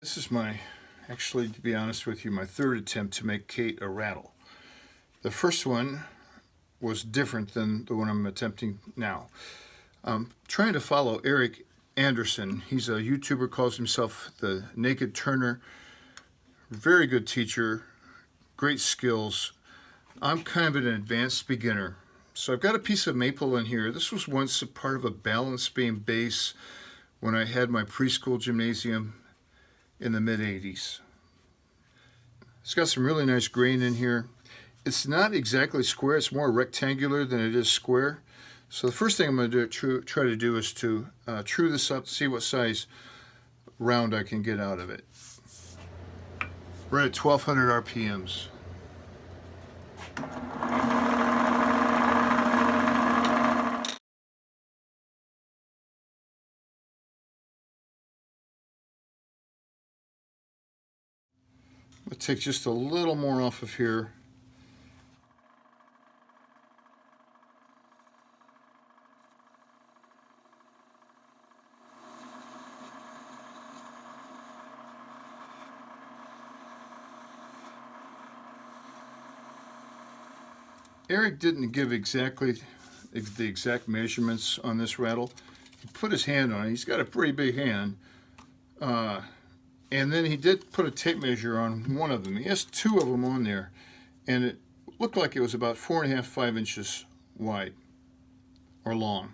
This is actually, to be honest with you, my third attempt to make Kate a rattle. The first one was different than the one I'm attempting now. I'm trying to follow Erik Anderson. He's a YouTuber, calls himself the Naked Turner. Very good teacher, great skills. I'm kind of an advanced beginner. So I've got a piece of maple in here. This was once a part of a balance beam base when I had my preschool gymnasium in the mid-80s. It's got some really nice grain in here. It's not exactly square, it's more rectangular than it is square. So the first thing I'm going to try to do is to true this up, see what size round I can get out of it. We're at 1200 RPMs. I'll take just a little more off of here. Erik didn't give exactly the exact measurements on this rattle. He put his hand on it. He's got a pretty big hand. And then he did put a tape measure on one of them. He has two of them on there. And it looked like it was about 4.5, 5 inches wide or long.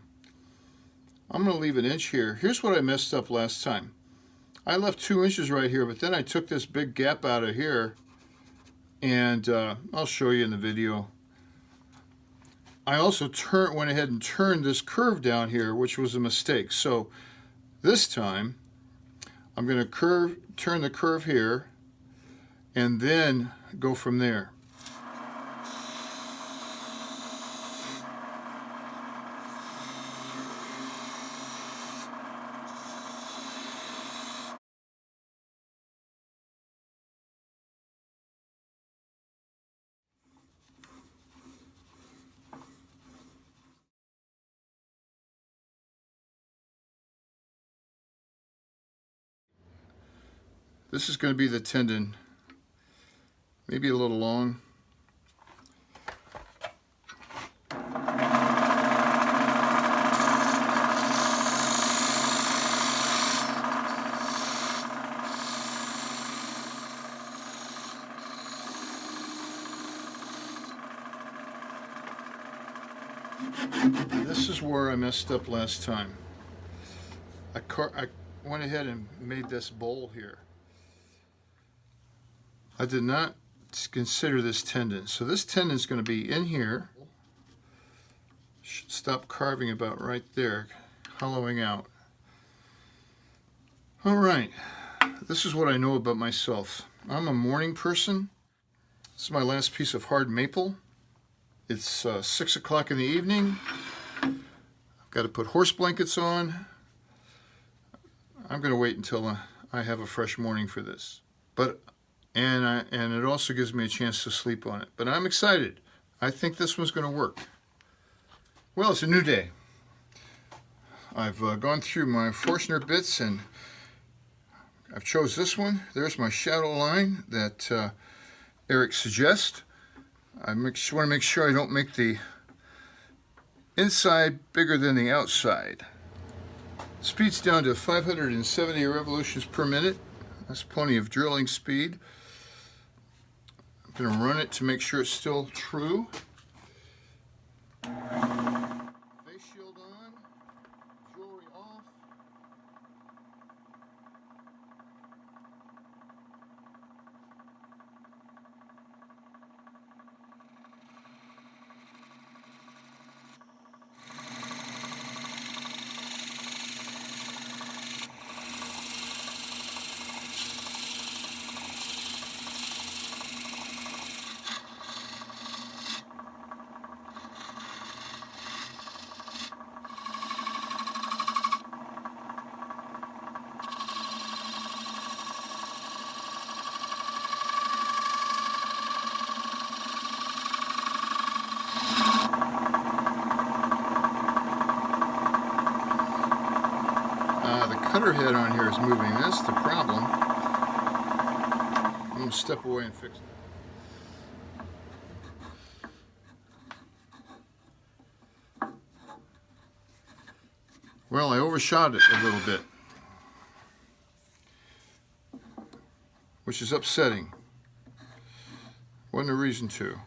I'm going to leave an inch here. Here's what I messed up last time. I left 2 inches right here, but then I took this big gap out of here. And I'll show you in the video. I also went ahead and turned this curve down here, which was a mistake. So this time, I'm going to turn the curve here, and then go from there. This is going to be the tendon, maybe a little long. This is where I messed up last time. I went ahead and made this bowl here. I did not consider this tendon. So this tendon is going to be in here. Should stop carving about right there, hollowing out. All right, this is what I know about myself. I'm a morning person. This is my last piece of hard maple. It's 6 o'clock in the evening. I've got to put horse blankets on. I'm going to wait until I have a fresh morning for this. And it also gives me a chance to sleep on it. But I'm excited. I think this one's going to work. Well, it's a new day. I've gone through my Forstner bits and I've chose this one. There's my shadow line that Erik suggests. I want to make sure I don't make the inside bigger than the outside. Speed's down to 570 revolutions per minute. That's plenty of drilling speed. I'm going to run it to make sure it's still true. Face shield on, jewelry off. The cutter head on here is moving. That's the problem. going to step away and fix it. Well, I overshot it a little bit, which is upsetting. Wasn't a reason to.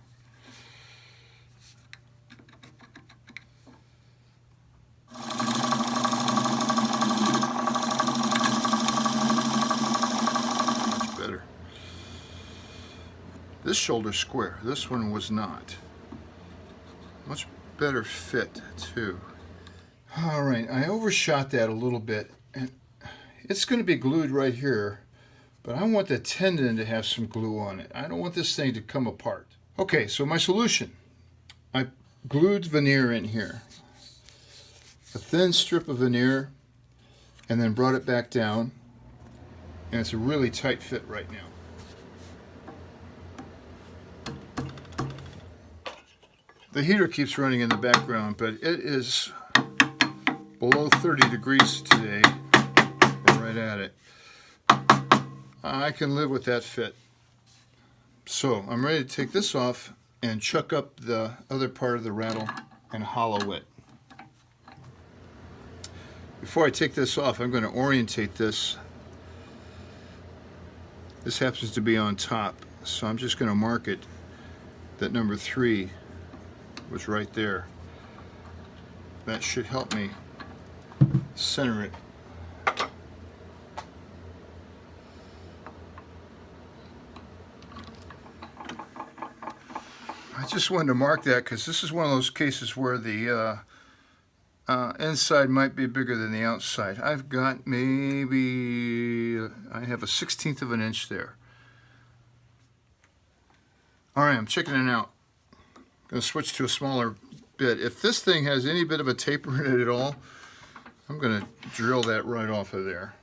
Much better. This shoulder's square. This one was not. Much better fit, too. All right, I overshot that a little bit, and it's going to be glued right here, but I want the tendon to have some glue on it. I don't want this thing to come apart. Okay, so my solution. I glued veneer in here. A thin strip of veneer, and then brought it back down, and it's a really tight fit right now. The heater keeps running in the background, but it is below 30 degrees today. We're right at it. I can live with that fit. So I'm ready to take this off and chuck up the other part of the rattle and hollow it. Before I take this off, I'm going to orientate this. This happens to be on top, so I'm just going to mark it that number 3 was right there. That should help me center it. I just wanted to mark that because this is one of those cases where the inside might be bigger than the outside. I've got maybe, I have a 1/16 of an inch there. All right, I'm checking it out. I'm going to switch to a smaller bit. If this thing has any bit of a taper in it at all, I'm going to drill that right off of there.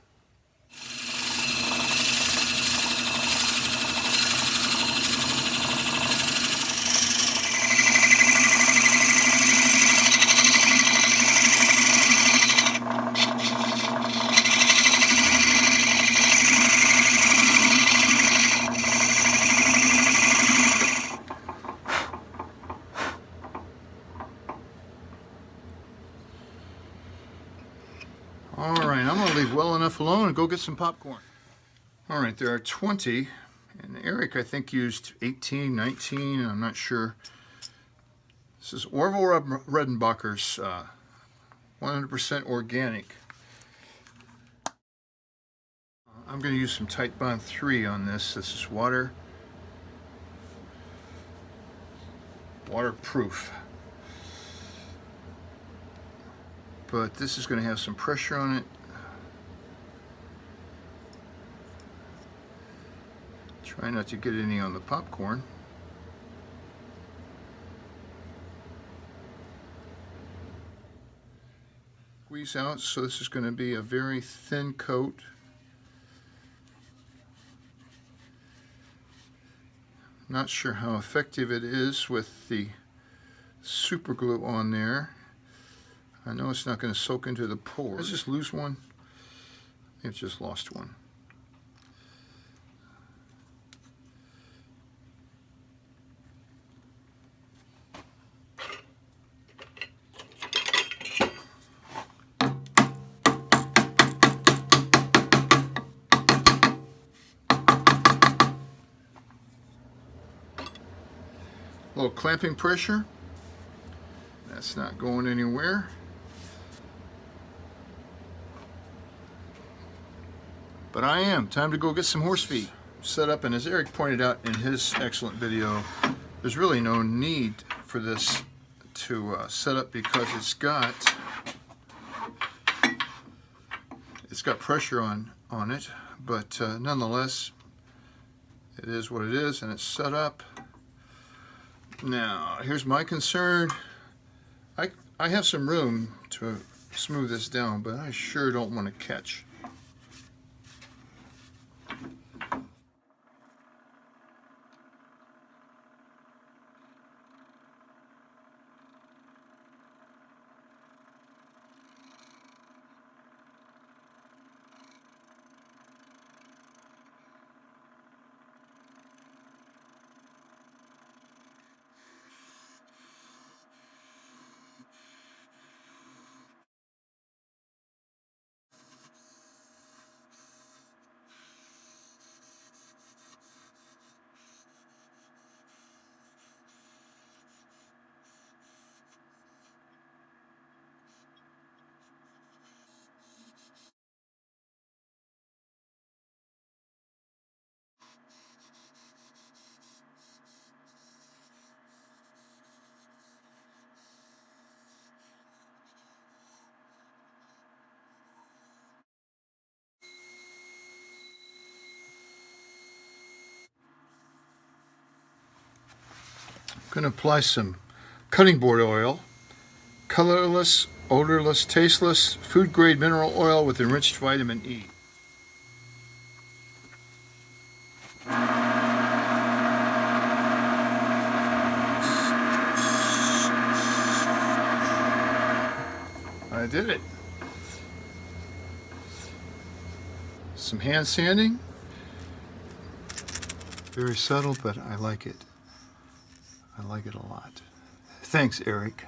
All right, I'm going to leave well enough alone and go get some popcorn. All right, there are 20, and Erik, I think, used 18, 19, I'm not sure. This is Orville Redenbacher's 100% organic. I'm going to use some Titebond 3 on this. This is waterproof. But this is going to have some pressure on it. Try not to get any on the popcorn. Squeeze out, so this is going to be a very thin coat. Not sure how effective it is with the super glue on there. I know it's not going to soak into the pores. Let's just lose one. I've just lost one. A little clamping pressure. That's not going anywhere. But I am. Time to go get some horse feed. Set up, and as Erik pointed out in his excellent video, there's really no need for this to set up because it's got pressure on it, but nonetheless, it is what it is, and it's set up. Now, here's my concern. I have some room to smooth this down, but I sure don't want to catch. going to apply some cutting board oil, colorless, odorless, tasteless, food-grade mineral oil with enriched vitamin E. I did it. Some hand sanding. Very subtle, but I like it. I like it a lot. Thanks, Erik.